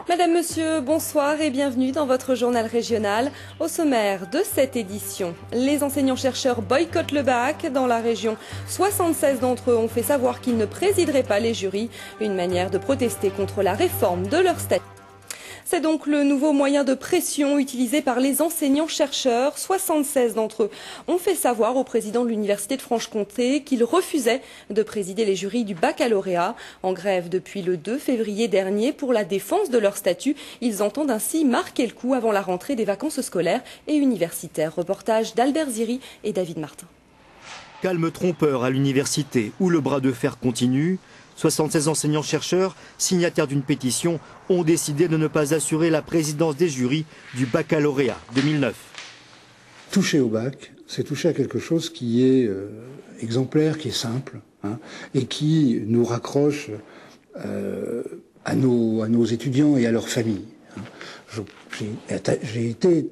Madame, Monsieur, bonsoir et bienvenue dans votre journal régional. Au sommaire de cette édition, les enseignants-chercheurs boycottent le bac. Dans la région, 76 d'entre eux ont fait savoir qu'ils ne présideraient pas les jurys. Une manière de protester contre la réforme de leur statut. C'est donc le nouveau moyen de pression utilisé par les enseignants-chercheurs. 76 d'entre eux ont fait savoir au président de l'Université de Franche-Comté qu'ils refusaient de présider les jurys du baccalauréat. En grève depuis le 2 février dernier pour la défense de leur statut, ils entendent ainsi marquer le coup avant la rentrée des vacances scolaires et universitaires. Reportage d'Albert Ziri et David Martin. Calme trompeur à l'université où le bras de fer continue. 76 enseignants-chercheurs, signataires d'une pétition, ont décidé de ne pas assurer la présidence des jurys du baccalauréat 2009. Toucher au bac, c'est toucher à quelque chose qui est exemplaire, qui est simple, et qui nous raccroche à nos étudiants et à leurs familles. J'ai été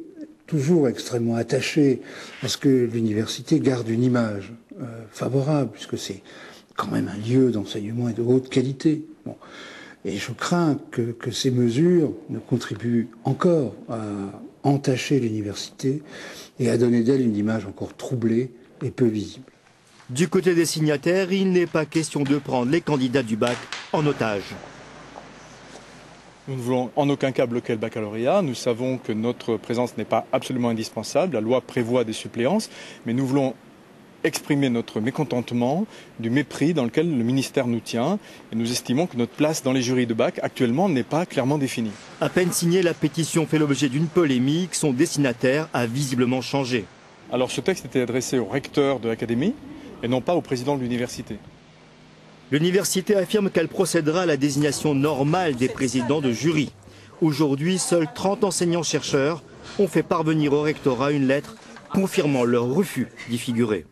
toujours extrêmement attaché à ce que l'université garde une image favorable, puisque c'est quand même un lieu d'enseignement et de haute qualité. Bon. Et je crains que ces mesures ne contribuent encore à entacher l'université et à donner d'elle une image encore troublée et peu visible. Du côté des signataires, il n'est pas question de prendre les candidats du bac en otage. Nous ne voulons en aucun cas bloquer le baccalauréat. Nous savons que notre présence n'est pas absolument indispensable. La loi prévoit des suppléances, mais nous voulons exprimer notre mécontentement du mépris dans lequel le ministère nous tient et nous estimons que notre place dans les jurys de bac actuellement n'est pas clairement définie. À peine signée, la pétition fait l'objet d'une polémique. Son destinataire a visiblement changé. Alors ce texte était adressé au recteur de l'académie et non pas au président de l'université. L'université affirme qu'elle procédera à la désignation normale des présidents de jury. Aujourd'hui, seuls 30 enseignants-chercheurs ont fait parvenir au rectorat une lettre confirmant leur refus d'y figurer.